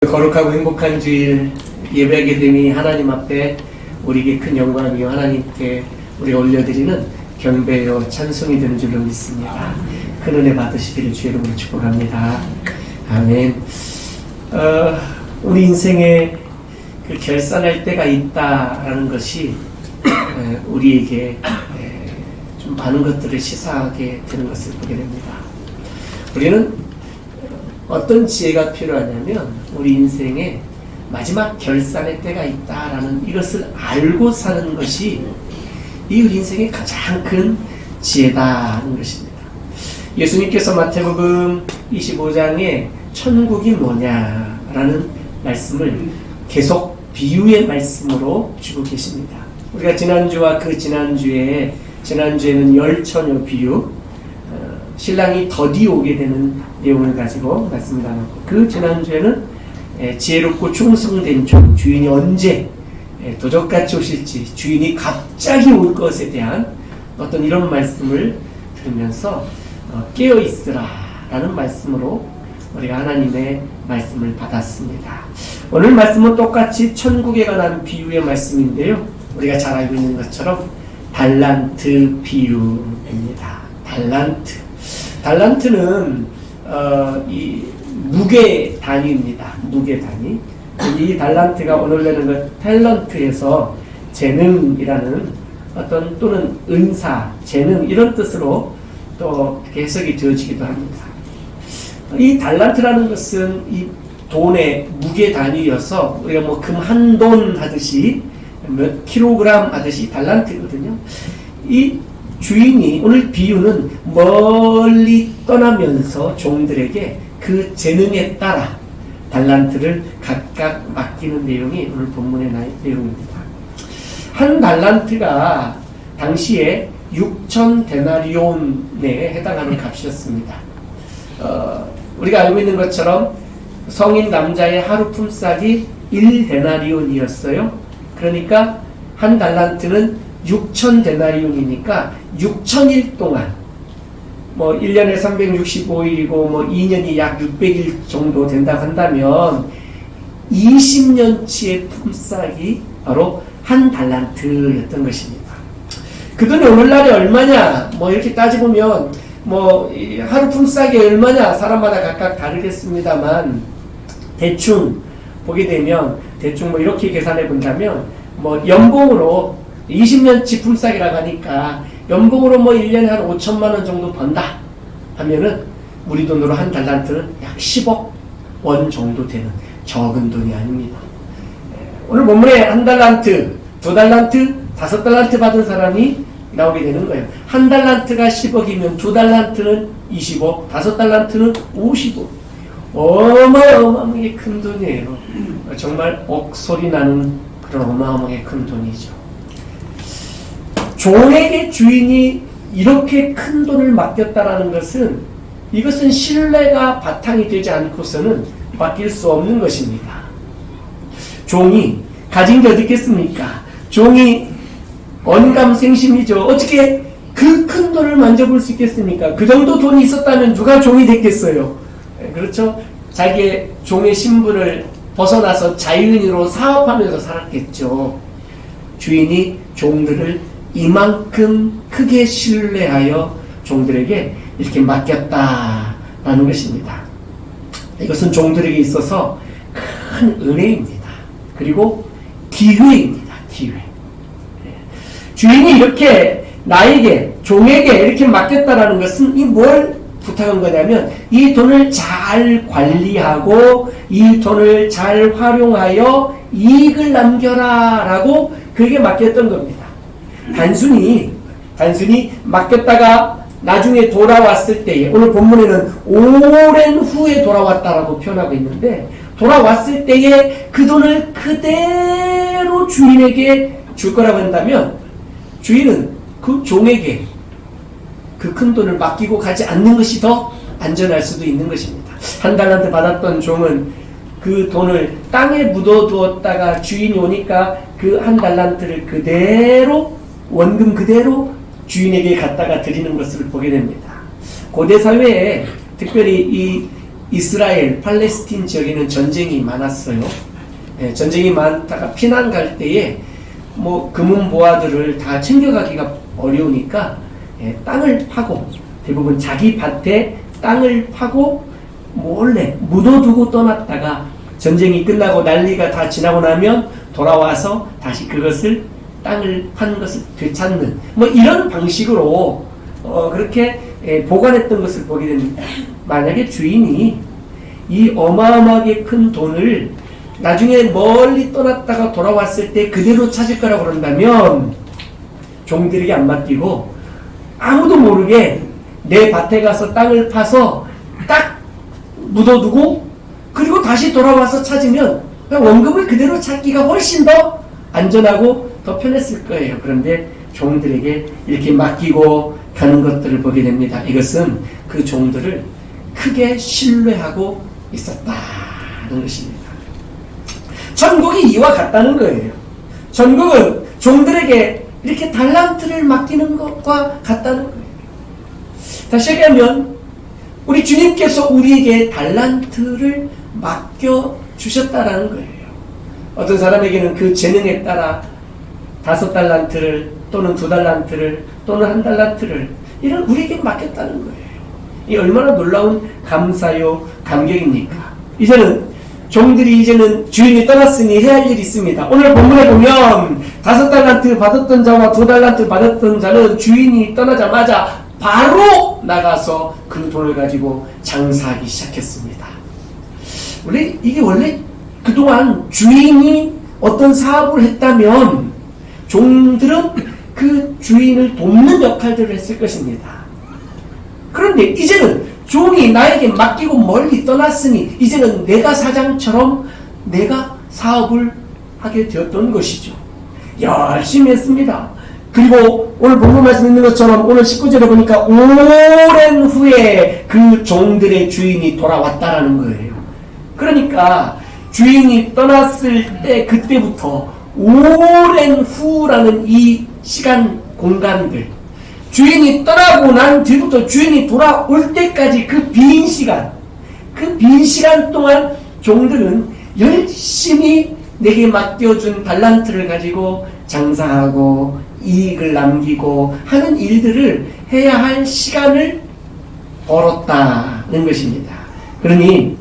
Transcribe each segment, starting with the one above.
거룩하고 행복한 주일 예배하게 됨이 하나님 앞에 우리에게 큰 영광이요 하나님께 우리가 올려드리는 경배요 찬송이 되는 줄로 믿습니다. 큰 은혜 받으시기를 주의 이름으로 축복합니다. 아멘. 우리 인생에 그 결산할 때가 있다라는 것이 우리에게 좀 많은 것들을 시사하게 되는 것을 보게 됩니다. 우리는 어떤 지혜가 필요하냐면 우리 인생에 마지막 결산의 때가 있다라는 이것을 알고 사는 것이 이 우리 인생의 가장 큰 지혜다는 것입니다. 예수님께서 마태복음 25장에 천국이 뭐냐라는 말씀을 계속 비유의 말씀으로 주고 계십니다. 우리가 지난주와 그 지난주에는 열처녀 비유, 신랑이 더디 오게 되는 내용을 가지고 말씀을 나눴고, 그 지난주에는 지혜롭고 충성된 종, 주인이 언제 도적같이 오실지, 주인이 갑자기 올 것에 대한 어떤 이런 말씀을 들으면서 깨어있으라 라는 말씀으로 우리가 하나님의 말씀을 받았습니다. 오늘 말씀은 똑같이 천국에 관한 비유의 말씀인데요, 우리가 잘 알고 있는 것처럼 달란트 비유입니다. 달란트는 이 무게 단위입니다. 무게 단위. 이 달란트가 오늘내는 것 탤런트에서 재능이라는 어떤 또는 은사, 재능 이런 뜻으로 또 이렇게 해석이 되어지기도 합니다. 이 달란트라는 것은 이 돈의 무게 단위여서 우리가 뭐 금 한 돈 하듯이 몇 킬로그램 하듯이 달란트거든요. 이 주인이, 오늘 비유는 멀리 떠나면서 종들에게 그 재능에 따라 달란트를 각각 맡기는 내용이 오늘 본문의 내용입니다. 한 달란트가 당시에 6천 데나리온에 해당하는 값이었습니다. 우리가 알고 있는 것처럼 성인 남자의 하루 품삯이 1데나리온이었어요. 그러니까 한 달란트는 6천 데나리온이니까 6천일 동안, 뭐 1년에 365일이고 뭐 2년이 약 600일 정도 된다고 한다면 20년치의 품삯이 바로 한 달란트였던 것입니다. 그 돈이 오늘날에 얼마냐, 뭐 이렇게 따져보면 뭐 하루 품삯이 얼마냐 사람마다 각각 다르겠습니다만, 대충 보게 되면 대충 뭐 이렇게 계산해 본다면 뭐 연봉으로 20년치 품삯이라고 하니까 연봉으로 뭐 1년에 한 5천만 원 정도 번다 하면은 우리 돈으로 한 달란트는 약 10억 원 정도 되는 적은 돈이 아닙니다. 오늘 본문에 한 달란트, 두 달란트, 5달란트 받은 사람이 나오게 되는 거예요. 한 달란트가 10억이면 두 달란트는 20억, 5달란트는 50억. 어마어마하게 큰 돈이에요. 정말 억소리 나는 그런 어마어마하게 큰 돈이죠. 종에게 주인이 이렇게 큰 돈을 맡겼다라는 것은, 이것은 신뢰가 바탕이 되지 않고서는 맡길 수 없는 것입니다. 종이 가진 게 어디 있겠습니까? 종이 언감생심이죠. 어떻게 그 큰 돈을 만져볼 수 있겠습니까? 그 정도 돈이 있었다면 누가 종이 됐겠어요? 그렇죠? 자기의 종의 신분을 벗어나서 자유인으로 사업하면서 살았겠죠. 주인이 종들을 이만큼 크게 신뢰하여 종들에게 이렇게 맡겼다라는 것입니다. 이것은 종들에게 있어서 큰 은혜입니다. 그리고 기회입니다. 기회. 주인이 이렇게 나에게, 종에게 이렇게 맡겼다라는 것은 이 뭘 부탁한 거냐면, 이 돈을 잘 관리하고 이 돈을 잘 활용하여 이익을 남겨라 라고 그에게 맡겼던 겁니다. 단순히 맡겼다가 나중에 돌아왔을 때에, 오늘 본문에는 오랜 후에 돌아왔다라고 표현하고 있는데, 돌아왔을 때에 그 돈을 그대로 주인에게 줄 거라고 한다면, 주인은 그 종에게 그 큰 돈을 맡기고 가지 않는 것이 더 안전할 수도 있는 것입니다. 한 달란트 받았던 종은 그 돈을 땅에 묻어두었다가 주인이 오니까 그 한 달란트를 그대로, 원금 그대로 주인에게 갖다가 드리는 것을 보게 됩니다. 고대 사회에 특별히 이 이스라엘, 팔레스틴 지역에는 전쟁이 많았어요. 예, 전쟁이 많다가 피난 갈 때에 뭐 금은보화들을 다 챙겨가기가 어려우니까 땅을 파고 대부분 자기 밭에 땅을 파고 몰래 묻어두고 떠났다가 전쟁이 끝나고 난리가 다 지나고 나면 돌아와서 다시 그것을 땅을 판 것을 되찾는 뭐 이런 방식으로 그렇게 보관했던 것을 보게 됩니다. 만약에 주인이 이 어마어마하게 큰 돈을 나중에 멀리 떠났다가 돌아왔을 때 그대로 찾을 거라고 그런다면 종들에게 안 맡기고 아무도 모르게 내 밭에 가서 땅을 파서 딱 묻어두고 그리고 다시 돌아와서 찾으면 원금을 그대로 찾기가 훨씬 더 안전하고 더 편했을 거예요. 그런데 종들에게 이렇게 맡기고 가는 것들을 보게 됩니다. 이것은 그 종들을 크게 신뢰하고 있었다는 것입니다. 천국이 이와 같다는 거예요. 천국은 종들에게 이렇게 달란트를 맡기는 것과 같다는 거예요. 다시 얘기하면 우리 주님께서 우리에게 달란트를 맡겨주셨다라는 거예요. 어떤 사람에게는 그 재능에 따라 5달란트를 또는 2달란트를 또는 1달란트를 이런 우리에게 맡겼다는 거예요. 이 얼마나 놀라운 감사요 감격입니까? 종들이 이제는 주인이 떠났으니 해야 할 일이 있습니다. 오늘 본문에 보면 5달란트 받았던 자와 2달란트 받았던 자는 주인이 떠나자마자 바로 나가서 그 돈을 가지고 장사하기 시작했습니다. 이게 원래 그동안 주인이 어떤 사업을 했다면 종들은 그 주인을 돕는 역할들을 했을 것입니다. 그런데 이제는 종이 나에게 맡기고 멀리 떠났으니 이제는 내가 사장처럼 내가 사업을 하게 되었던 것이죠. 열심히 했습니다. 그리고 오늘 본문 말씀 있는 것처럼 오늘 19절에 보니까 오랜 후에 그 종들의 주인이 돌아왔다라는 거예요. 그러니까 주인이 떠났을 때 그때부터 오랜 후라는 이 시간 공간들 주인이 떠나고 난 뒤부터 주인이 돌아올 때까지 그 빈 시간 동안 종들은 열심히 내게 맡겨준 달란트를 가지고 장사하고 이익을 남기고 하는 일들을 해야 할 시간을 벌었다는 것입니다. 그러니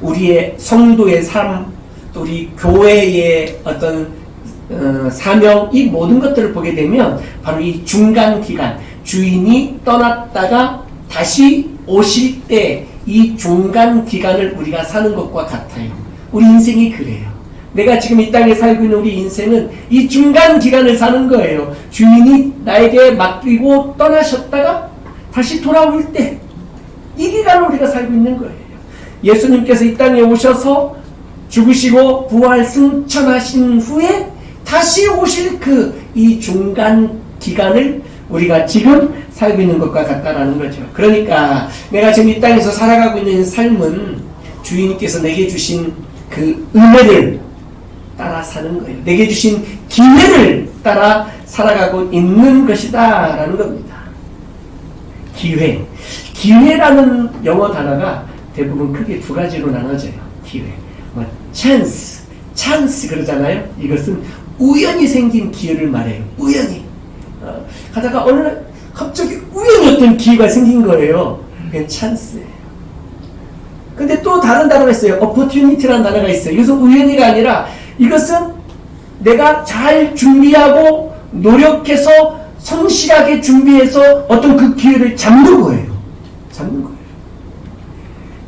우리의 성도의 삶, 또 우리 교회의 어떤 사명, 이 모든 것들을 보게 되면 바로 이 중간 기간, 주인이 떠났다가 다시 오실 때 이 중간 기간을 우리가 사는 것과 같아요. 우리 인생이 그래요. 내가 지금 이 땅에 살고 있는 우리 인생은 이 중간 기간을 사는 거예요. 주인이 나에게 맡기고 떠나셨다가 다시 돌아올 때 이 기간을 우리가 살고 있는 거예요. 예수님께서 이 땅에 오셔서 죽으시고 부활 승천하신 후에 다시 오실 이 중간 기간을 우리가 지금 살고 있는 것과 같다라는 거죠. 그러니까 내가 지금 이 땅에서 살아가고 있는 삶은 주인께서 내게 주신 그 은혜를 따라 사는 거예요. 내게 주신 기회를 따라 살아가고 있는 것이다 라는 겁니다. 기회라는 영어 단어가 대부분 크게 2가지로 나눠져요. 기회. 찬스 그러잖아요. 이것은 우연히 생긴 기회를 말해요. 우연히. 하다가 어느 날 갑자기 우연히 어떤 기회가 생긴 거예요. 그게 찬스예요. 근데 또 다른 단어가 있어요. opportunity라는 단어가 있어요. 이것은 우연히가 아니라 이것은 내가 잘 준비하고 노력해서 성실하게 준비해서 어떤 그 기회를 잡는 거예요.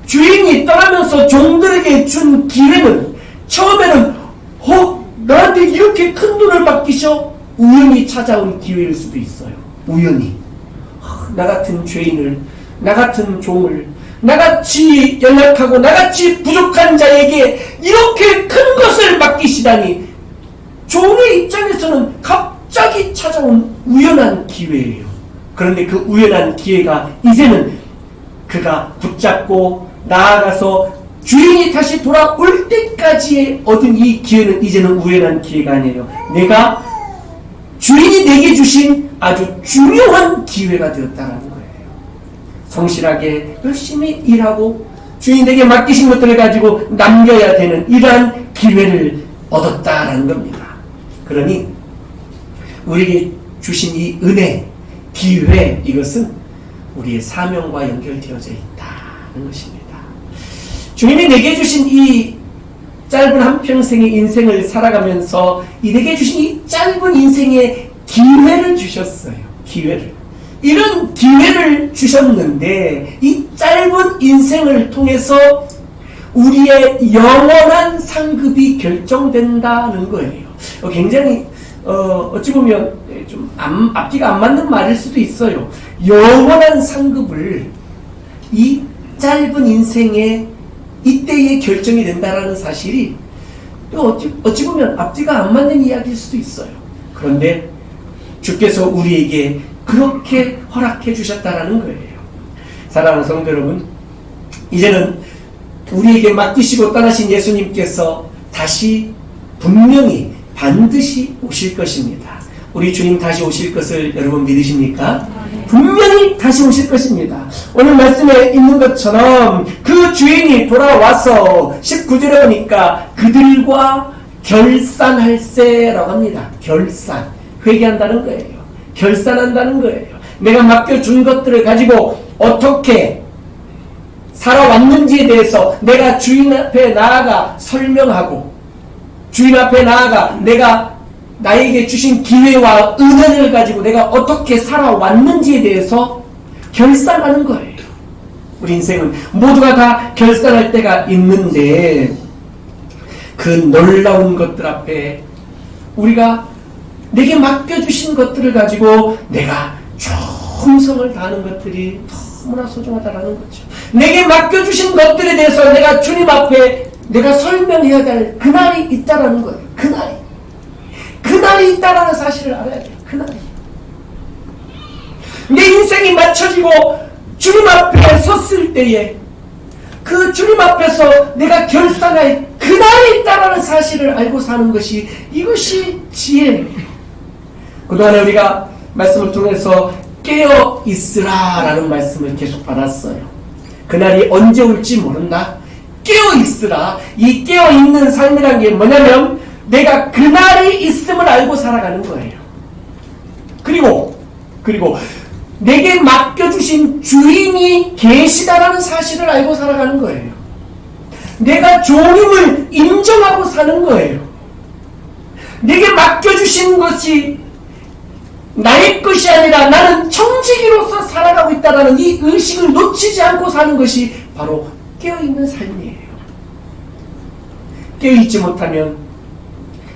주인이 떠나면서 종들에게 준 기회는 처음에는 나한테 이렇게 큰 돈을 맡기셔? 우연히 찾아온 기회일 수도 있어요. 우연히. 나 같은 죄인을, 나 같은 종을, 나같이 연약하고 나같이 부족한 자에게 이렇게 큰 것을 맡기시다니 종의 입장에서는 갑자기 찾아온 우연한 기회예요. 그런데 그 우연한 기회가 이제는 그가 붙잡고 나아가서 주인이 다시 돌아올 때까지 얻은 이 기회는 이제는 우연한 기회가 아니에요. 주인이 내게 주신 아주 중요한 기회가 되었다는 거예요. 성실하게 열심히 일하고 주인에게 맡기신 것들을 가지고 남겨야 되는 이러한 기회를 얻었다라는 겁니다. 그러니 우리에게 주신 이 은혜, 기회, 이것은 우리의 사명과 연결되어져 있다는 것입니다. 주님이 내게 주신 이 짧은 한평생의 인생을 살아가면서 내게 주신 이 짧은 인생의 기회를 주셨어요. 기회를. 이런 기회를 주셨는데 이 짧은 인생을 통해서 우리의 영원한 상급이 결정된다는 거예요. 굉장히 어찌 보면 좀 앞뒤가 안 맞는 말일 수도 있어요. 영원한 상급을 이 짧은 인생에 이때에 결정이 된다라는 사실이 또 어찌 보면 앞뒤가 안 맞는 이야기일 수도 있어요. 그런데 주께서 우리에게 그렇게 허락해 주셨다라는 거예요. 사랑하는 성도 여러분, 이제는 우리에게 맡기시고 떠나신 예수님께서 다시 분명히 반드시 오실 것입니다. 우리 주님 다시 오실 것을 여러분 믿으십니까? 분명히 다시 오실 것입니다. 오늘 말씀에 있는 것처럼 그 주인이 돌아와서 19절에 보니까 그들과 결산할세라고 합니다. 결산. 회개한다는 거예요. 결산한다는 거예요. 내가 맡겨준 것들을 가지고 어떻게 살아왔는지에 대해서 내가 주인 앞에 나아가 설명하고 주인 앞에 나아가 내가 나에게 주신 기회와 은혜를 가지고 내가 어떻게 살아왔는지에 대해서 결산하는 거예요. 우리 인생은 모두가 다 결산할 때가 있는데 그 놀라운 것들 앞에 우리가 내게 맡겨주신 것들을 가지고 내가 충성을 다하는 것들이 너무나 소중하다라는 거죠. 내게 맡겨주신 것들에 대해서 내가 주님 앞에 내가 설명해야 될 그날이 있다라는 거예요. 그날이 있다라는 사실을 알아야 돼요. 그날이. 내 인생이 맞춰지고 주님 앞에 섰을 때에 그 주님 앞에서 내가 결산할 그날이 있다라는 사실을 알고 사는 것이 이것이 지혜예요. 그동안에 우리가 말씀을 통해서 깨어 있으라라는 말씀을 계속 받았어요. 그날이 언제 올지 모른다. 깨어 있으라. 이 깨어 있는 삶이란 게 뭐냐면 내가 그날이 있음을 알고 살아가는 거예요. 그리고 내게 맡겨주신 주인이 계시다라는 사실을 알고 살아가는 거예요. 내가 종임을 인정하고 사는 거예요. 내게 맡겨주신 것이 나의 것이 아니라 나는 청지기로서 살아가고 있다는 이 의식을 놓치지 않고 사는 것이 바로 깨어있는 삶이에요. 깨어있지 못하면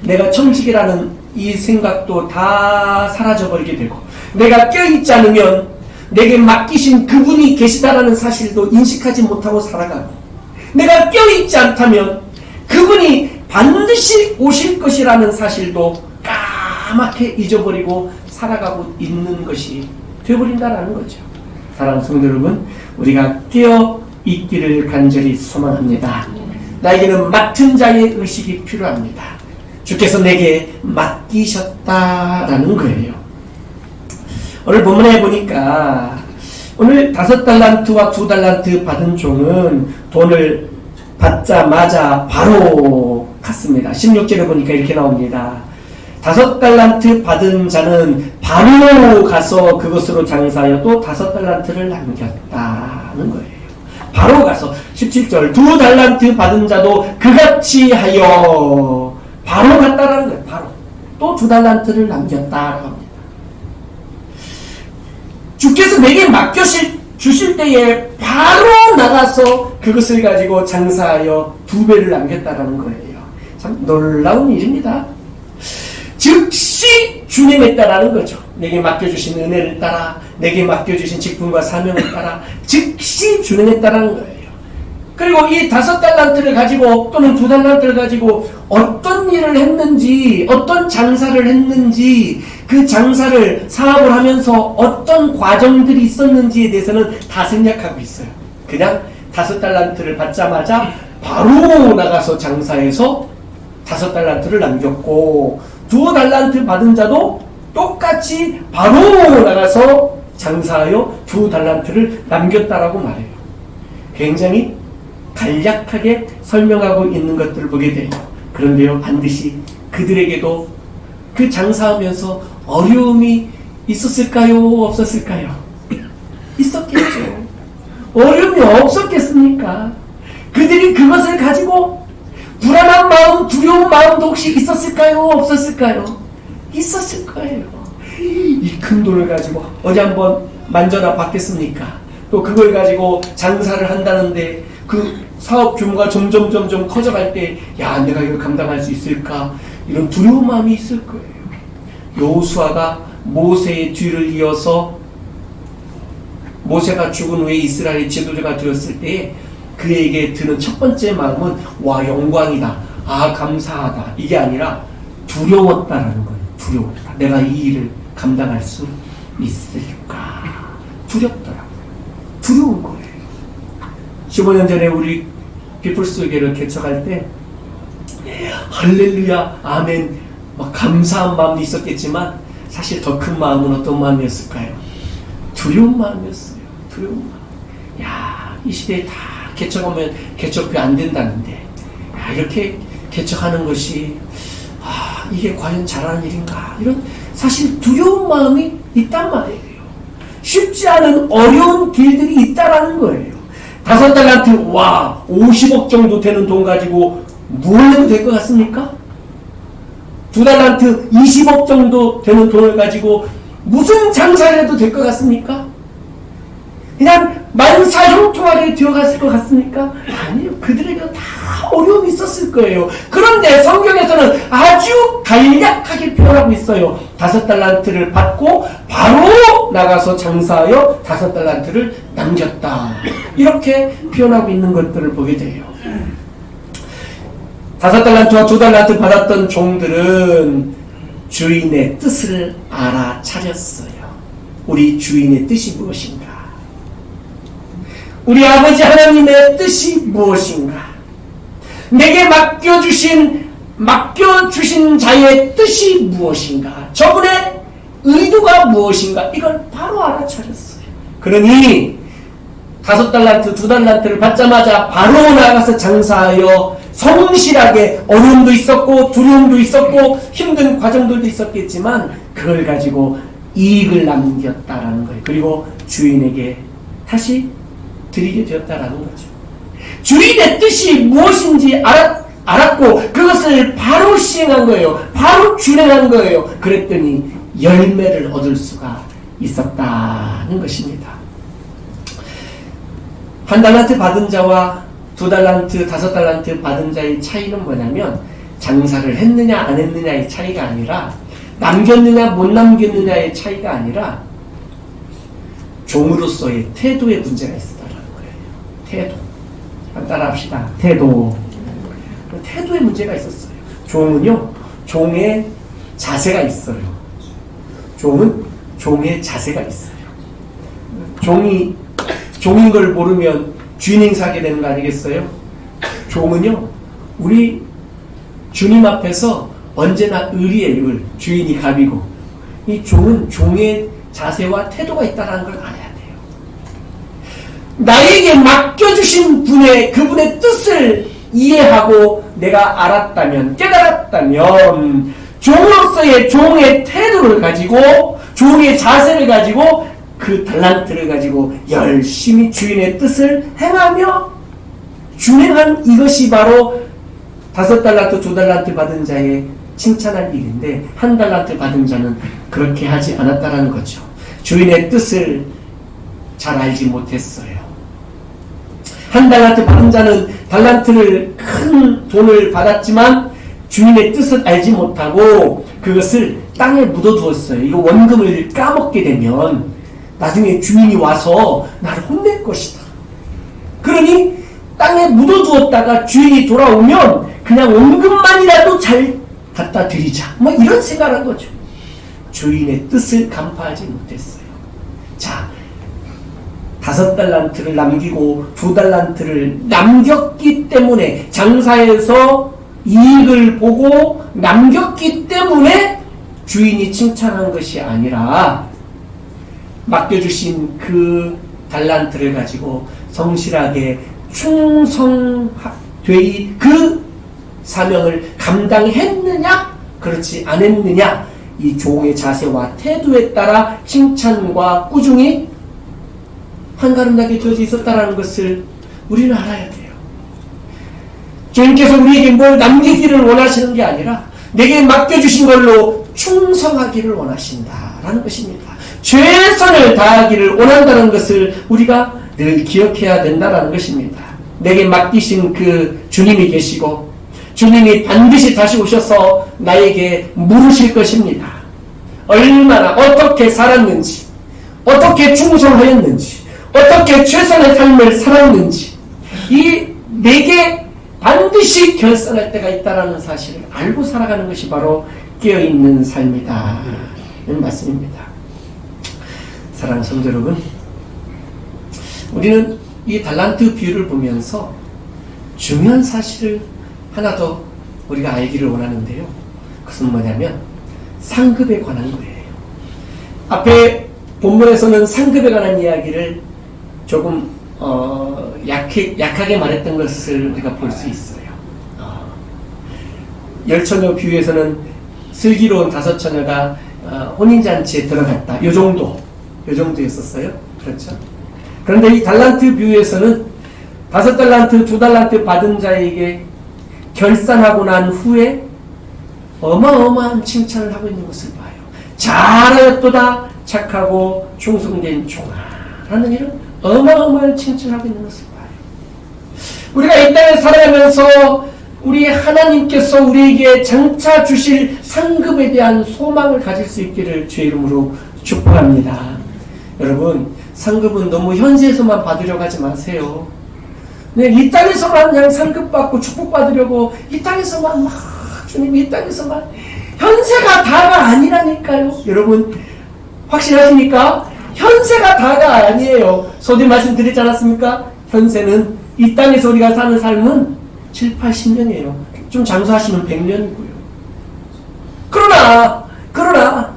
내가 청지기라는 이 생각도 다 사라져버리게 되고 내가 깨어있지 않으면 내게 맡기신 그분이 계시다라는 사실도 인식하지 못하고 살아가고 내가 깨어있지 않다면 그분이 반드시 오실 것이라는 사실도 까맣게 잊어버리고 살아가고 있는 것이 되어버린다는 거죠. 사랑하는 성도 여러분, 우리가 깨어있기를 간절히 소망합니다. 나에게는 맡은 자의 의식이 필요합니다. 주께서 내게 맡기셨다라는 거예요. 오늘 본문에 보니까 오늘 5달란트와 2달란트 받은 종은 돈을 받자마자 바로 갔습니다. 16절에 보니까 이렇게 나옵니다. 5달란트 받은 자는 바로 가서 그것으로 장사하여 또 5달란트를 남겼다는 거예요. 바로 가서 17절 2달란트 받은 자도 그같이 하여 바로 갔다라는 거예요. 바로 또 2달란트를 남겼다라고 합니다. 주께서 내게 주실 때에 바로 나가서 그것을 가지고 장사하여 2배를 남겼다라는 거예요. 참 놀라운 일입니다. 즉시 준행했다라는 거죠. 내게 맡겨주신 은혜를 따라 내게 맡겨주신 직분과 사명을 따라 즉시 준행했다라는 거예요. 그리고 이 5달란트를 가지고 또는 2달란트를 가지고 어떤 일을 했는지 어떤 장사를 했는지 그 장사를 사업을 하면서 어떤 과정들이 있었는지에 대해서는 다 생략하고 있어요. 그냥 5달란트를 받자마자 바로 나가서 장사해서 5달란트를 남겼고 2달란트 받은 자도 똑같이 바로 나가서 장사하여 2달란트를 남겼다라고 말해요. 굉장히 간략하게 설명하고 있는 것들을 보게 돼요. 그런데요, 반드시 그들에게도 그 장사하면서 어려움이 있었을까요? 없었을까요? 있었겠죠. 어려움이 없었겠습니까? 그들이 그것을 가지고 불안한 마음, 두려운 마음도 혹시 있었을까요? 없었을까요? 있었을 거예요. 이 큰 돈을 가지고 어디 한번 만져나 봤겠습니까? 또 그걸 가지고 장사를 한다는데 그 사업 규모가 점점 커져갈 때, 야, 내가 이걸 감당할 수 있을까? 이런 두려운 마음이 있을 거예요. 여호수아가 모세의 뒤를 이어서 모세가 죽은 후에 이스라엘 지도자가 되었을 때 그에게 드는 첫 번째 마음은, 와, 영광이다, 아, 감사하다, 이게 아니라 두려웠다라는 거예요. 두려웠다. 내가 이 일을 감당할 수 있을까? 두렵더라고요. 두려운 거예요. 15년 전에 우리 피플스 교회를 개척할 때 할렐루야, 아멘, 막 감사한 마음도 있었겠지만 사실 더 큰 마음은 어떤 마음이었을까요? 두려운 마음이었어요. 두려운 마음. 야, 이 시대에 다 개척하면 개척이 안 된다는데, 야, 이렇게 개척하는 것이, 아, 이게 과연 잘하는 일인가? 이런 사실 두려운 마음이 있단 말이에요. 쉽지 않은 어려운 길들이 있다라는 거예요. 5달란트, 와, 50억 정도 되는 돈 가지고 뭘 해도 될 것 같습니까? 2달란트 20억 정도 되는 돈을 가지고 무슨 장사를 해도 될 것 같습니까? 그냥 만사형통하게 되어갔을 것 같습니까? 아니요. 그들에게 다 어려움이 있었을 거예요. 그런데 성경에서는 아주 간략하게 표현하고 있어요. 5달란트를 받고 바로 나가서 장사하여 5달란트를 남겼다. 이렇게 표현하고 있는 것들을 보게 돼요. 5달란트와 2달란트 받았던 종들은 주인의 뜻을 알아차렸어요. 우리 주인의 뜻이 무엇인가? 우리 아버지 하나님의 뜻이 무엇인가? 내게 맡겨주신 자의 뜻이 무엇인가? 저분의 의도가 무엇인가? 이걸 바로 알아차렸어요. 그러니 5달란트, 2달란트를 받자마자 바로 나가서 장사하여 성실하게, 어려움도 있었고 두려움도 있었고 힘든 과정들도 있었겠지만 그걸 가지고 이익을 남겼다라는 거예요. 그리고 주인에게 다시 드리게 되었다라는 거죠. 주인의 뜻이 무엇인지 알았고 그것을 바로 시행한 거예요. 바로 준행한 거예요. 그랬더니 열매를 얻을 수가 있었다는 것입니다. 1달란트 받은 자와 2달란트, 5달란트 받은 자의 차이는 뭐냐면 장사를 했느냐 안 했느냐의 차이가 아니라, 남겼느냐 못 남겼느냐의 차이가 아니라 종으로서의 태도의 문제가 있었다는 거예요. 태도. 따라합시다. 태도. 태도의 문제가 있었어요. 종은요, 종의 자세가 있어요. 종은 종의 자세가 있어요. 종인 걸 모르면 주인 행사하게 되는 거 아니겠어요? 종은요, 우리 주님 앞에서 언제나 을이에요. 을. 주인이 갑이고, 이 종은 종의 자세와 태도가 있다는 걸 알아야 돼요. 나에게 맡겨주신 그분의 뜻을 이해하고 내가 알았다면, 깨달았다면 종으로서의 종의 태도를 가지고, 종의 자세를 가지고, 그 달란트를 가지고 열심히 주인의 뜻을 행하며 준행한 이것이 바로 5달란트, 2달란트 받은 자의 칭찬할 일인데, 1달란트 받은 자는 그렇게 하지 않았다라는 거죠. 주인의 뜻을 잘 알지 못했어요. 1달란트 받은 자는 달란트를, 큰 돈을 받았지만 주인의 뜻을 알지 못하고 그것을 땅에 묻어두었어요. 이거 원금을 까먹게 되면 나중에 주인이 와서 나를 혼낼 것이다. 그러니 땅에 묻어두었다가 주인이 돌아오면 그냥 원금만이라도 잘 갖다 드리자, 뭐 이런 생각을 한 거죠. 주인의 뜻을 간파하지 못했어요. 자, 5달란트를 남기고 2달란트를 남겼기 때문에, 장사해서 이익을 보고 남겼기 때문에 주인이 칭찬한 것이 아니라 맡겨주신 그 달란트를 가지고 성실하게 충성되이 그 사명을 감당했느냐 그렇지 않았느냐 이 종의 자세와 태도에 따라 칭찬과 꾸중이 한가름나게 주어져 있었다는 것을 우리는 알아야 돼요. 주님께서 우리에게 뭘 남기기를 원하시는 게 아니라 내게 맡겨주신 걸로 충성하기를 원하신다라는 것입니다. 최선을 다하기를 원한다는 것을 우리가 늘 기억해야 된다는 것입니다. 내게 맡기신 그 주님이 계시고 주님이 반드시 다시 오셔서 나에게 물으실 것입니다. 얼마나 어떻게 살았는지, 어떻게 충성하였는지, 어떻게 최선의 삶을 살았는지 이 내게 반드시 결산할 때가 있다는 사실을 알고 살아가는 것이 바로 깨어있는 삶이다 는 말씀입니다. 사랑하는 성도 여러분, 우리는 이 달란트 비유를 보면서 중요한 사실을 하나 더 우리가 알기를 원하는데요. 그것은 뭐냐면 상급에 관한 거예요. 앞에 본문에서는 상급에 관한 이야기를 조금 약하게 말했던 것을 우리가 볼 수 있어요. 열처녀 비유에서는 슬기로운 5처녀가 혼인잔치에 들어갔다. 요 정도였었어요. 그렇죠? 그런데 이 달란트 비유에서는 5달란트, 2달란트 받은 자에게 결산하고 난 후에 어마어마한 칭찬을 하고 있는 것을 봐요. 잘하였도다 착하고 충성된 종아 라는 이런 어마어마한 칭찬을 하고 있는 것을 봐요. 우리가 이 땅에 살아가면서 우리 하나님께서 우리에게 장차 주실 상급에 대한 소망을 가질 수 있기를 주의 이름으로 축복합니다. 여러분, 상급은 너무 현세에서만 받으려고 하지 마세요. 네, 이 땅에서만 그냥 상급 받고 축복 받으려고 이 땅에서만 막 주님 이 땅에서만 현세가 다가 아니라니까요. 여러분 확신하십니까? 현세가 다가 아니에요. 서두 말씀드리지 않았습니까? 현세는 이 땅에서 우리가 사는 삶은 7, 80년이에요. 좀 장수하시면 100년이고요. 그러나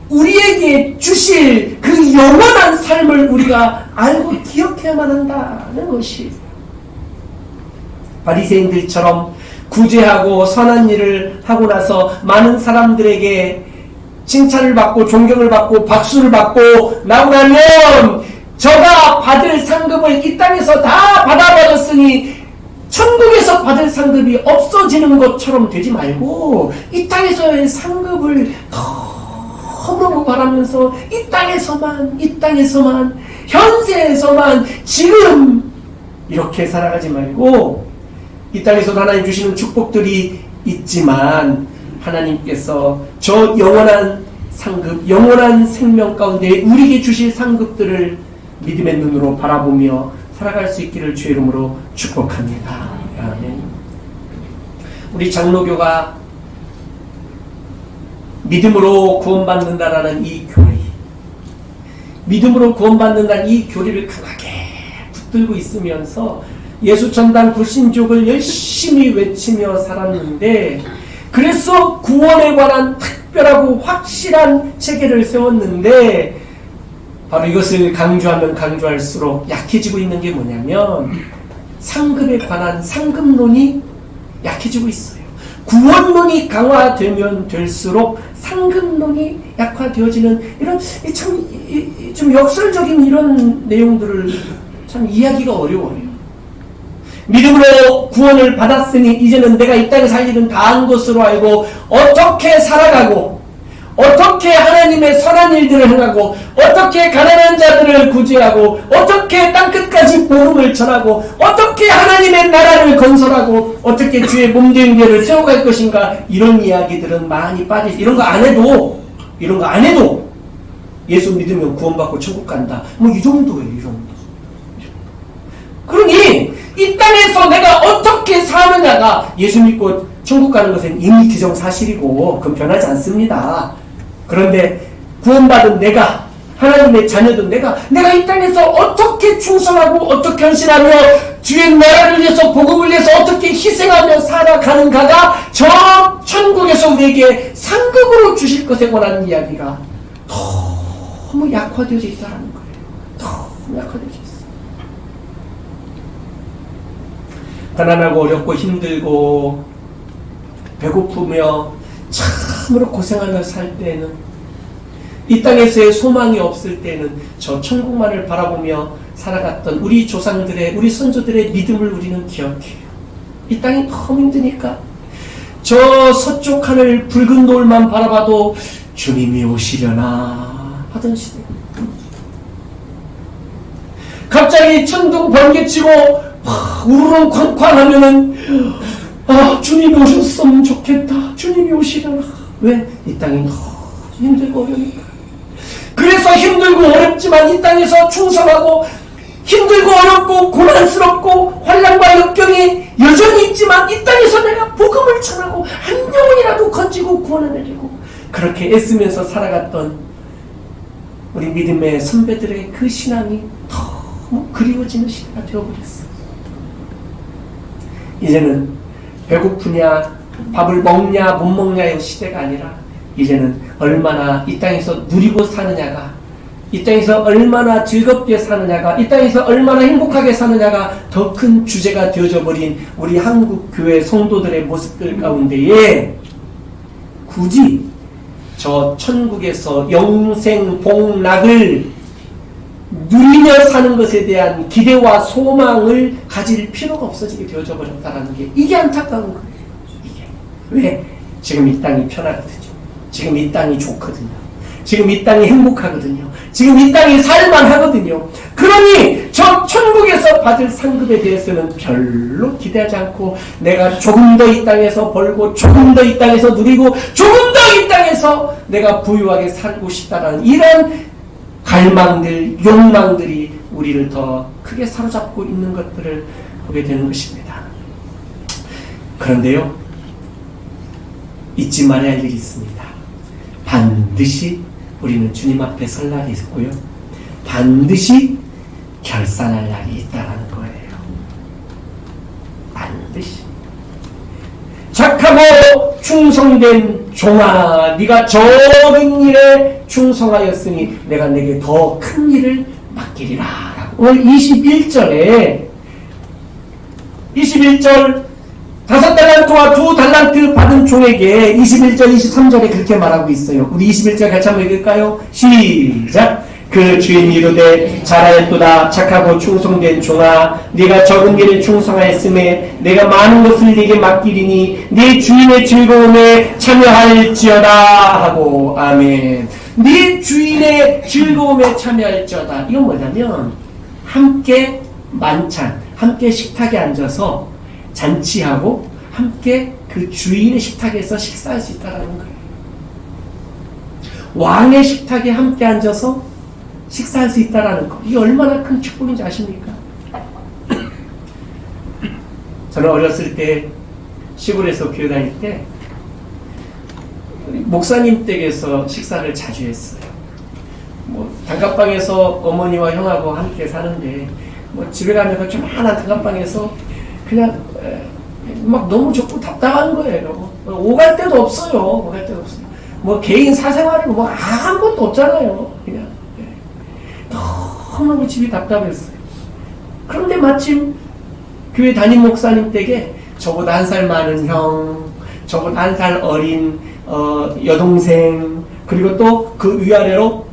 우리에게 주실 그 영원한 삶을 우리가 알고 기억해야만 한다는 것이에요. 바리새인들처럼 구제하고 선한 일을 하고 나서 많은 사람들에게 칭찬을 받고 존경을 받고 박수를 받고 나오고 나면 저가 받을 상급을 이 땅에서 다 받아버렸으니 천국에서 받을 상급이 없어지는 것처럼 되지 말고 이 땅에서의 상급을 너무너무 바라면서 이 땅에서만 현세에서만 지금 이렇게 살아가지 말고 이 땅에서 하나님 주시는 축복들이 있지만 하나님께서 저 영원한 상급, 영원한 생명 가운데 우리에게 주실 상급들을 믿음의 눈으로 바라보며 살아갈 수 있기를 주의 이름으로 축복합니다. 아멘. 우리 장로교가 믿음으로 구원받는다라는 이 교리, 믿음으로 구원받는다는 이 교리를 강하게 붙들고 있으면서 예수전당 불신족을 열심히 외치며 살았는데 그래서 구원에 관한 특별하고 확실한 체계를 세웠는데 바로 이것을 강조하면 강조할수록 약해지고 있는 게 뭐냐면 상급에 관한 상급론이 약해지고 있어요. 구원론이 강화되면 될수록 상급론이 약화되어지는 이런 좀 역설적인 이런 내용들을 참 이해하기가 어려워요. 믿음으로 구원을 받았으니 이제는 내가 이 땅에 살 일은 다 한 것으로 알고 어떻게 살아가고 어떻게 하나님의 선한 일들을 행하고 어떻게 가난한 자들을 구제하고 어떻게 땅끝까지 복음을 전하고 어떻게 하나님의 나라를 건설하고 어떻게 주의 몸된 교회를 세워갈 것인가 이런 이야기들은 많이 빠져있어요. 이런 거 안 해도 예수 믿으면 구원받고 천국 간다. 뭐 이 정도예요. 이 정도. 그러니 이 땅에서 내가 어떻게 사느냐가 예수 믿고 천국 가는 것은 이미 기정사실이고 그건 변하지 않습니다. 그런데 구원받은 내가 하나님의 자녀든 내가 이 땅에서 어떻게 충성하고 어떻게 헌신하며 주의 나라를 위해서 복음을 위해서 어떻게 희생하며 살아가는가가 저 천국에서 우리에게 상급으로 주실 것에 관한 이야기가 너무 약화되어져 있다는 거예요. 너무 약화되어져 있어요. 가난하고 어렵고 힘들고 배고프며 참으로 고생하며 살 때는, 이 땅에서의 소망이 없을 때는 저 천국만을 바라보며 살아갔던 우리 조상들의, 우리 선조들의 믿음을 우리는 기억해요. 이 땅이 너무 힘드니까 저 서쪽 하늘 붉은 노을만 바라봐도 주님이 오시려나 하던 시대. 갑자기 천둥 번개치고 우르릉 쾅쾅 하면은 주님이 오셨으면 좋겠다. 주님이 오시려나. 왜? 이 땅이 너무 힘들고 어려우니까. 그래서 힘들고 어렵지만 이 땅에서 충성하고, 힘들고 어렵고 고난스럽고 환난과 역경이 여전히 있지만 이 땅에서 내가 복음을 전하고 한 영혼이라도 건지고 구원해내려고 그렇게 애쓰면서 살아갔던 우리 믿음의 선배들의 그 신앙이 너무 그리워지는 시대가 되어버렸어요. 이제는 배고프냐 밥을 먹냐 못 먹냐의 시대가 아니라, 이제는 얼마나 이 땅에서 누리고 사느냐가, 이 땅에서 얼마나 즐겁게 사느냐가, 이 땅에서 얼마나 행복하게 사느냐가 더 큰 주제가 되어져 버린 우리 한국교회 성도들의 모습들 가운데에, 굳이 저 천국에서 영생 복락을 누리며 사는 것에 대한 기대와 소망을 가질 필요가 없어지게 되어져 버렸다는 게, 이게 안타까운 거예요. 이게. 왜? 지금 이 땅이 편하거든요. 지금 이 땅이 좋거든요. 지금 이 땅이 행복하거든요. 지금 이 땅이 살만하거든요. 그러니 저 천국에서 받을 상급에 대해서는 별로 기대하지 않고, 내가 조금 더 이 땅에서 벌고 조금 더 이 땅에서 누리고 조금 더 이 땅에서 내가 부유하게 살고 싶다는 이런 갈망들, 욕망들이 우리를 더 크게 사로잡고 있는 것들을 보게 되는 것입니다. 그런데요, 잊지 말아야 할 일이 있습니다. 반드시 우리는 주님 앞에 설 날이 있고요, 반드시 결산할 날이 있다는 거예요. 반드시. 착하고 충성된 종아, 네가 적은 일에 충성하였으니 내가 내게 더 큰 일을 맡기리라. 오늘 21절에 21절 5달란트와 2달란트 받은 종에게 21절 23절에 그렇게 말하고 있어요. 우리 21절 같이 한번 읽을까요? 시작. 그 주인이 이르되 잘하였도다 착하고 충성된 종아, 네가 적은 일에 충성하였음에 내가 많은 것을 네게 맡기리니 네 주인의 즐거움에 참여할지어다 하고. 아멘. 네 주인의 즐거움에 참여할지어다. 이건 뭐냐면, 함께 만찬, 함께 식탁에 앉아서 잔치하고 함께 그 주인의 식탁에서 식사할 수 있다는 거예요. 왕의 식탁에 함께 앉아서 식사할 수 있다는 거, 이게 얼마나 큰 축복인지 아십니까? 저는 어렸을 때 시골에서 교회 다닐 때 목사님 댁에서 식사를 자주 했어요. 단칸방에서 어머니와 형하고 함께 사는데, 집에 가면 그 조그만한 단칸방에서 그냥 막 너무 좋고 답답한 거예요. 오갈 데도 없어요. 오갈 데도 없어요. 개인 사생활이고 아무것도 없잖아요. 그냥 너무 집이 답답했어요. 그런데 마침 교회 담임 목사님 댁에 저보다 1살 많은 형, 저보다 1살 어린 여동생, 그리고 또 그 위아래로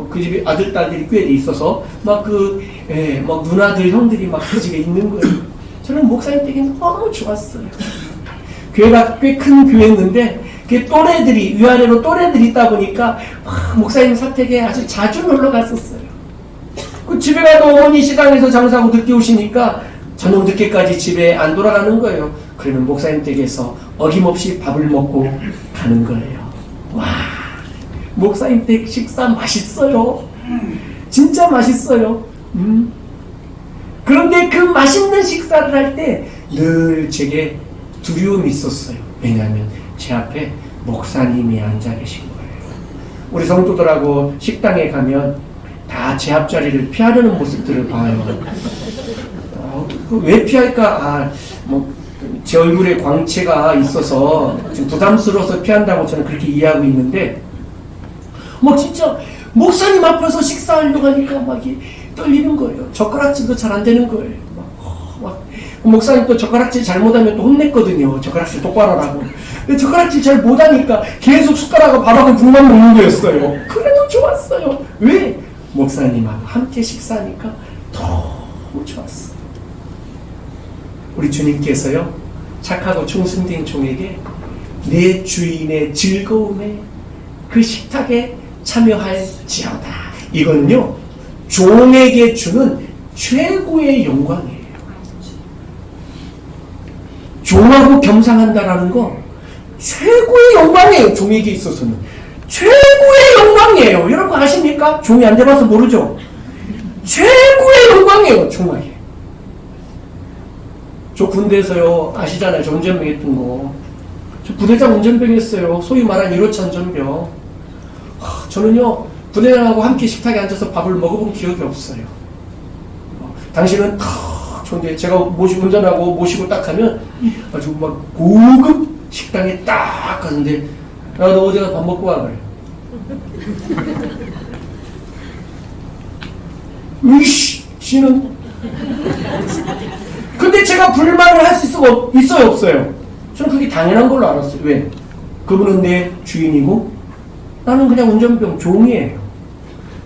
그 집에 아들, 딸들이 꽤 있어서 누나들, 형들이 그 집에 있는 거예요. 저는 목사님 댁이 너무 좋았어요. 교회가 꽤 큰 교회였는데, 또래들이, 위아래로 또래들이 있다 보니까, 목사님 사택에 아주 자주 놀러 갔었어요. 집에 가도 어머니 시장에서 장사하고 늦게 오시니까 저녁 늦게까지 집에 안 돌아가는 거예요. 그러면 목사님 댁에서 어김없이 밥을 먹고 가는 거예요. 와, 목사님 댁 식사 맛있어요. 진짜 맛있어요. 그런데 그 맛있는 식사를 할 때 늘 제게 두려움이 있었어요. 왜냐하면 제 앞에 목사님이 앉아 계신 거예요. 우리 성도들하고 식당에 가면 다 제 앞자리를 피하려는 모습들을 봐요. 왜 피할까? 제 얼굴에 광채가 있어서 지금 부담스러워서 피한다고 저는 그렇게 이해하고 있는데, 진짜 목사님 앞에서 식사하려고 하니까 막 떨리는 거예요. 젓가락질도 잘 안 되는 거예요. 목사님 또 젓가락질 잘못하면 또 혼냈거든요. 젓가락질 똑바로 하라고. 근데 젓가락질 잘 못하니까 계속 숟가락과 밥하고 국만 먹는 거였어요. 그래도 좋았어요. 왜? 목사님하고 함께 식사하니까 너무 좋았어요. 우리 주님께서요, 착하고 충성된 종에게 내 주인의 즐거움에 그 식탁에 참여할지어다. 이거는요, 종에게 주는 최고의 영광이에요. 종하고 겸상한다라는 거 최고의 영광이에요. 종에게 있어서는 최고의 영광이에요. 여러분 아십니까? 종이 안 돼봐서 모르죠? 최고의 영광이에요. 종에게. 저 군대에서요, 아시잖아요. 저 운전병 했던 거. 저 부대장 운전병 했어요. 소위 말하는 1호차 운전병. 저는요, 부대장하고 함께 식탁에 앉아서 밥을 먹어본 기억이 없어요. 당신은 좋은데 제가 운전하고 모시고 딱 하면 아주 막 고급 식당에 딱 가는데, 야, 너 어디 가서 밥 먹고 와, 그래. 으이씨, 씨는. 근데 제가 불만을 할 수가 있어요, 없어요? 저는 그게 당연한 걸로 알았어요. 왜? 그분은 내 주인이고 나는 그냥 운전병 종이에요.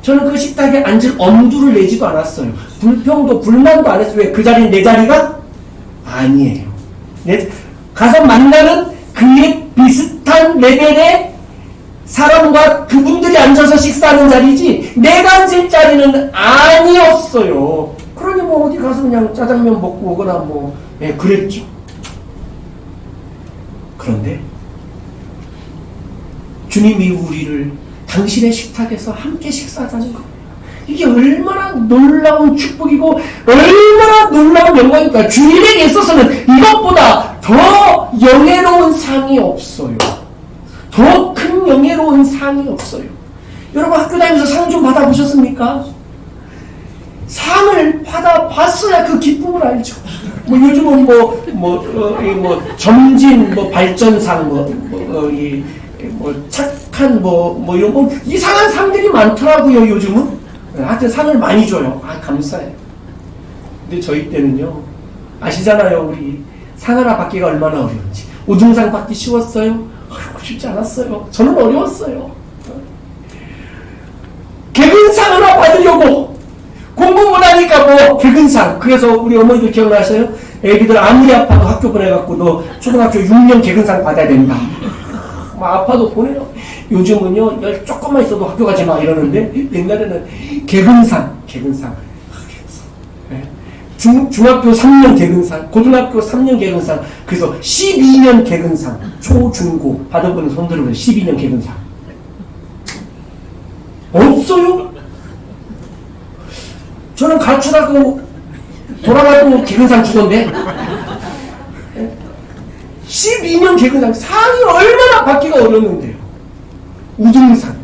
저는 그 식탁에 앉을 엄두를 내지도 않았어요. 불평도 불만도 안 했어요. 왜? 그 자리는 내 자리가 아니에요. 가서 만나는 그에 비슷한 레벨의 사람과 그분들이 앉아서 식사하는 자리지 내가 앉을 자리는 아니었어요. 그러니 뭐 어디 가서 그냥 짜장면 먹고 오거나 뭐 그랬죠. 그런데 주님이 우리를 당신의 식탁에서 함께 식사하자는 거예요. 이게 얼마나 놀라운 축복이고 얼마나 놀라운 영광입니까? 주님에게 있어서는 이것보다 더 영예로운 상이 없어요. 더 큰 영예로운 상이 없어요. 여러분 학교 다니면서 상 좀 받아보셨습니까? 상을 받아봤어야 그 기쁨을 알죠. 뭐 요즘은 점진 발전상 착한 이런 이상한 상들이 많더라고요. 요즘은 하여튼 상을 많이 줘요. 감사해요. 근데 저희 때는요, 아시잖아요. 우리 상 하나 받기가 얼마나 어려운지. 우등상 받기 쉬웠어요? 쉽지 않았어요. 저는 어려웠어요. 개근상 하나 받으려고 공부 못하니까 개근상. 그래서 우리 어머니들 기억나세요? 애기들 아무리 아파도 학교 보내갖고 너 초등학교 6년 개근상 받아야 된다. 아파도 보내요. 요즘은요, 열 조금만 있어도 학교 가지 마 이러는데 옛날에는 개근상. 네. 중학교 3년 개근상, 고등학교 3년 개근상, 그래서 12년 개근상, 초, 중, 고 받은 분은 손 들어보세요. 12년 개근상. 없어요? 저는 가르치다고 돌아가고 개근상 주던데 12년 개근상. 상이 얼마나 받기가 어려웠는데요. 우등상,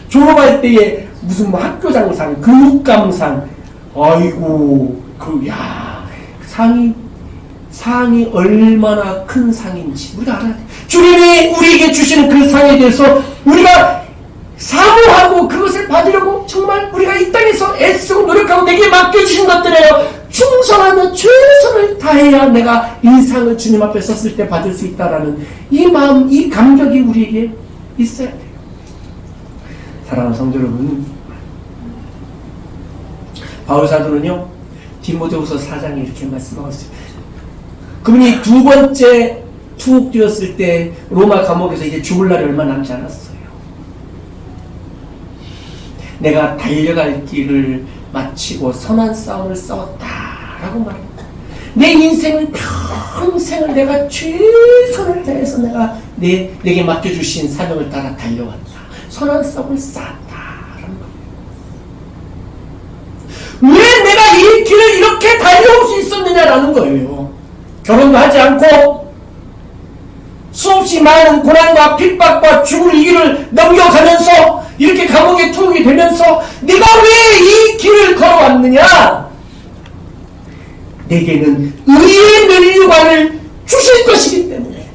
졸업할 때에 무슨 학교장상, 교육감상, 아이고 상이 얼마나 큰 상인지 우리가 알아야 돼요. 주님이 우리에게 주시는 그 상에 대해서 우리가 사모하고 그것을 받으려고 정말 우리가 이 땅에서 애쓰고 노력하고 내게 맡겨주신 것들에요, 충성하며 최선을 다해야 내가 이 상을 주님 앞에 섰을 때 받을 수 있다라는 이 마음, 이 감격이 우리에게 있어야 돼요. 사랑하는 성도 여러분, 바울 사도는요, 디모데후서 4장에 이렇게 말씀하고 있습니다. 그분이 두 번째 투옥되었을 때 로마 감옥에서 이제 죽을 날이 얼마 남지 않았어요. 내가 달려갈 길을 마치고 선한 싸움을 싸웠다라고 말합니다. 내 인생을 평생을 내가 최선을 다해서 내가 내게 맡겨주신 사명을 따라 달려왔다. 선한 싸움을 쌓았다라는 거예요. 왜 내가 이 길을 이렇게 달려올 수 있었느냐라는 거예요. 결혼도 하지 않고 수없이 많은 고난과 핍박과 죽을 이 길을 넘겨가면서 이렇게 감옥에 투옥이 되면서 내가 왜 이 길을 걸어왔느냐? 내게는 의의 면류관을 주실 것이기 때문에,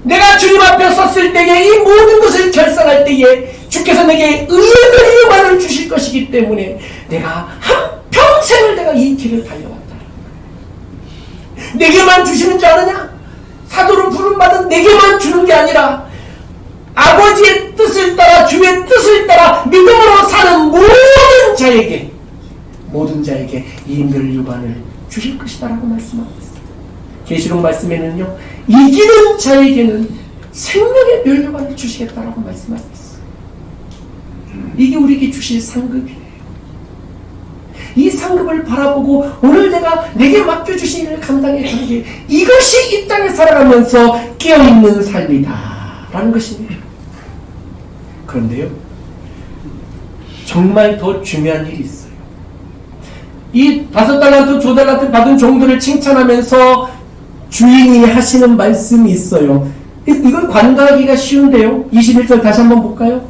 내가 주님 앞에 섰을 때에 이 모든 것을 결산할 때에 주께서 내게 의의 면류관을 주실 것이기 때문에 내가 한평생을 내가 이 길을 달려왔다. 내게만 주시는 줄 아느냐? 사도로 부름받은 내게만 주는 게 아니라 아버지의 뜻을 따라 주의 뜻을 따라 믿음으로 사는 모든 자에게 이 멸류관을 주실 것이다라고 말씀하고 있습니다. 계시록 말씀에는요, 이기는 자에게는 생명의 멸류관을 주시겠다라고 말씀하고 있어요. 이게 우리에게 주실 상급이에요. 이 상급을 바라보고 오늘 내게 맡겨주신 일을 감당해 가는 게 이것이 이 땅에 살아가면서 깨어있는 삶이다 라는 것입니다. 그런데요, 정말 더 중요한 일이 있어요. 이 5달란트, 2달란트 받은 종들을 칭찬하면서 주인이 하시는 말씀이 있어요. 이걸 관가하기가 쉬운데요. 21절 다시 한번 볼까요?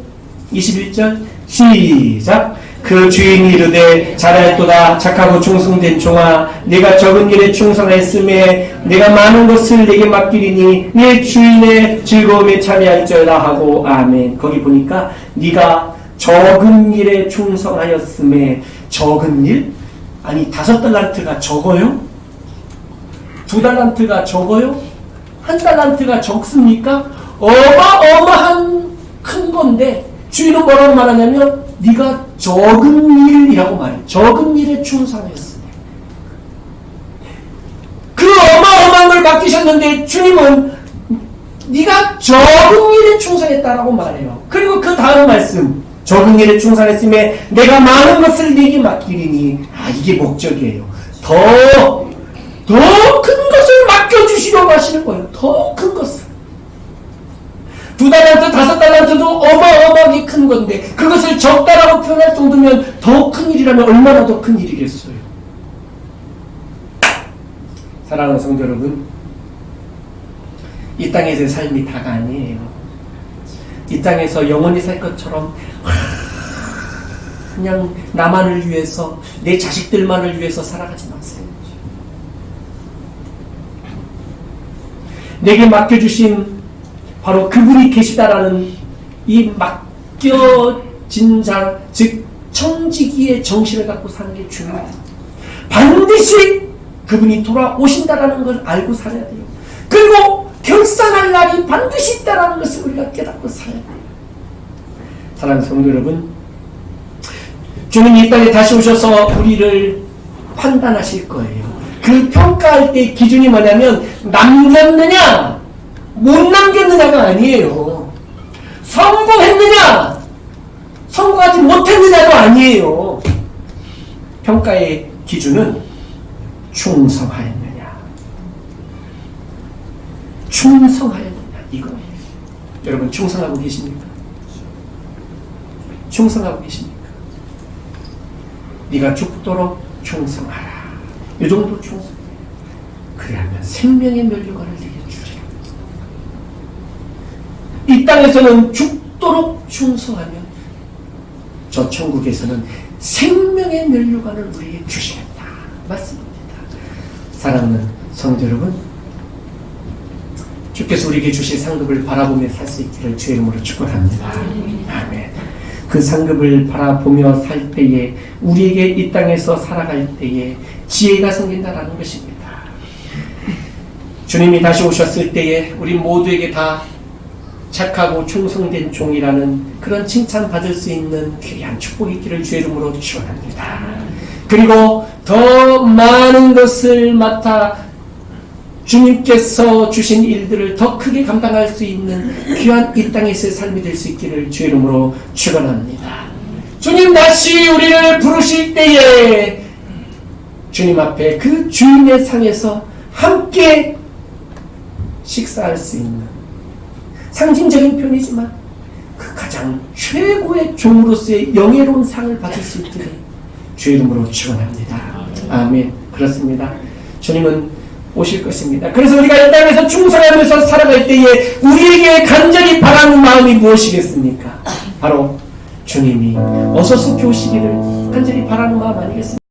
21절 시작. 그 주인이 이르되 잘하였도다 착하고 충성된 종아, 네가 적은 일에 충성하였음에 내가 많은 것을 네게 맡기리니 네 주인의 즐거움에 참여할지어다 하고. 아멘. 거기 보니까 네가 적은 일에 충성하였음에, 적은 일? 아니 5달란트가 적어요? 2달란트가 적어요? 1달란트가 적습니까? 어마어마한 큰 건데 주인은 뭐라고 말하냐면 네가 적은 일이라고 말해요. 적은 일에 충성했으니. 그 어마어마한 걸 맡기셨는데 주님은 네가 적은 일에 충성했다라고 말해요. 그리고 그 다음 말씀, 적은 일에 충성했음에 내가 많은 것을 네게 맡기리니. 이게 목적이에요. 더 큰 것을 맡겨주시려고 하시는 거예요. 더 큰 것을. 2달란트, 5달란트도 어마어마하게 큰 건데 그것을 적다라고 표현할 정도면 더 큰 일이라면 얼마나 더 큰 일이겠어요. 사랑하는 성도 여러분, 이 땅에서의 삶이 다가 아니에요. 이 땅에서 영원히 살 것처럼 그냥 나만을 위해서, 내 자식들만을 위해서 살아가지 마세요. 내게 맡겨주신 바로 그분이 계시다라는 이 맡겨진 자, 즉 청지기의 정신을 갖고 사는 게 중요해요. 반드시 그분이 돌아오신다라는 걸 알고 살아야 돼요. 그리고 결산할 날이 반드시 있다라는 것을 우리가 깨닫고 살아야 돼요. 사랑하는 성도 여러분, 주님이 이 땅에 다시 오셔서 우리를 판단하실 거예요. 그 평가할 때 기준이 뭐냐면 남겼느냐 못 남겼느냐가 아니에요. 성공했느냐 성공하지 못했느냐도 아니에요. 평가의 기준은 충성하였느냐 이거예요. 여러분 충성하고 계십니까? 충성하고 계십니까? 네가 죽도록 충성하라. 이 정도 충성해요. 그래야만 생명의 멸류관을 내게 주리라. 이 땅에서는 죽도록 충성하면 저 천국에서는 생명의 멸류관을 우리에게 주시겠다 말씀입니다. 사랑하는 성도 여러분, 주께서 우리에게 주실 상급을 바라보며 살 수 있기를 주의 이름으로 축원합니다. 아멘. 그 상급을 바라보며 살 때에, 우리에게 이 땅에서 살아갈 때에 지혜가 생긴다라는 것입니다. 주님이 다시 오셨을 때에 우리 모두에게 다 착하고 충성된 종이라는 그런 칭찬받을 수 있는 귀한 축복이 있기를 주의 이름으로 축원합니다. 그리고 더 많은 것을 맡아 주님께서 주신 일들을 더 크게 감당할 수 있는 귀한 이 땅에서의 삶이 될 수 있기를 주의 이름으로 축원합니다. 주님 다시 우리를 부르실 때에 주님 앞에 그 주인의 상에서 함께 식사할 수 있는, 상징적인 표현이지만 그 가장 최고의 종으로서의 영예로운 상을 받을 수 있기를 주의 이름으로 축원합니다. 아멘. 그렇습니다. 주님은 오실 것입니다. 그래서 우리가 이 땅에서 충성하면서 살아갈 때에 우리에게 간절히 바라는 마음이 무엇이겠습니까? 바로 주님이 어서 속히 오시기를 간절히 바라는 마음 아니겠습니까?